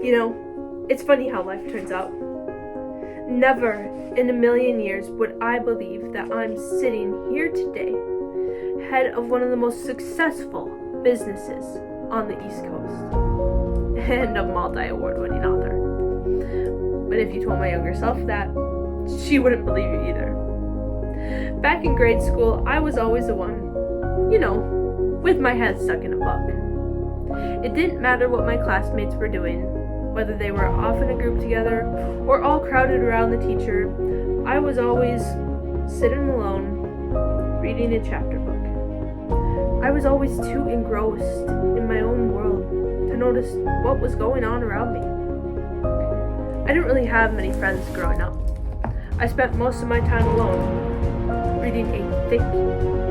It's funny how life turns out. Never in a million years would I believe that I'm sitting here today, head of one of the most successful businesses on the East Coast, and a multi-award-winning author. But if you told my younger self that, she wouldn't believe you either. Back in grade school, I was always the one, with my head stuck in a book. It didn't matter what my classmates were doing, whether they were off in a group together or all crowded around the teacher. I was always sitting alone, reading a chapter book. I was always too engrossed in my own world to notice what was going on around me. I didn't really have many friends growing up. I spent most of my time alone, reading a thick,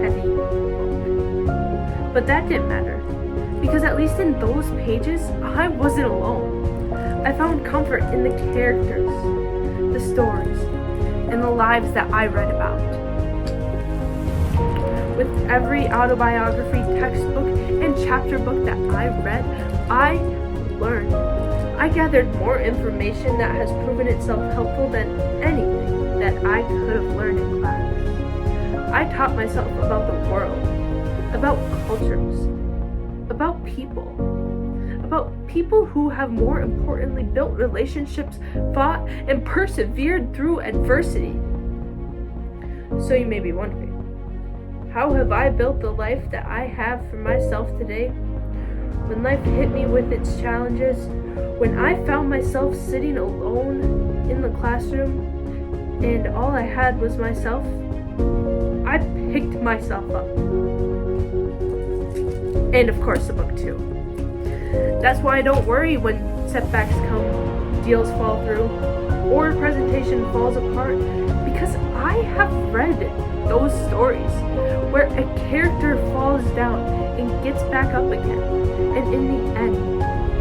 heavy book. But that didn't matter, because at least in those pages, I wasn't alone. I found comfort in the characters, the stories, and the lives that I read about. With every autobiography, textbook, and chapter book that I read, I learned. I gathered more information that has proven itself helpful than anything that I could have learned in class. I taught myself about the world, about cultures, about people who have more importantly built relationships, fought, and persevered through adversity. So you may be wondering, how have I built the life that I have for myself today? When life hit me with its challenges, when I found myself sitting alone in the classroom and all I had was myself, I picked myself up. And of course the book too. That's why I don't worry when setbacks come, deals fall through, or a presentation falls apart, because I have read those stories where a character falls down and gets back up again, and in the end,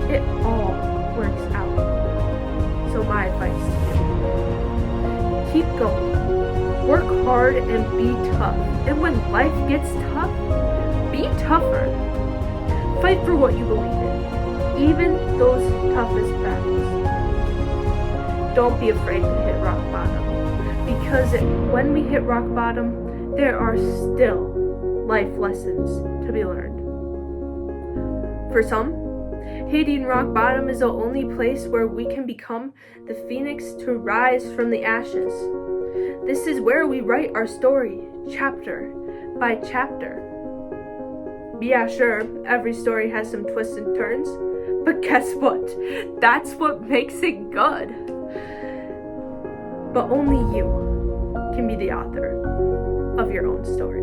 it all works out. So my advice to you, keep going, work hard and be tough, and when life gets tough, be tougher. Fight for what you believe in, even those toughest battles. Don't be afraid to hit rock bottom, because when we hit rock bottom, there are still life lessons to be learned. For some, hitting rock bottom is the only place where we can become the phoenix to rise from the ashes. This is where we write our story, chapter by chapter. Yeah, sure, every story has some twists and turns, but guess what? That's what makes it good. But only you can be the author of your own story.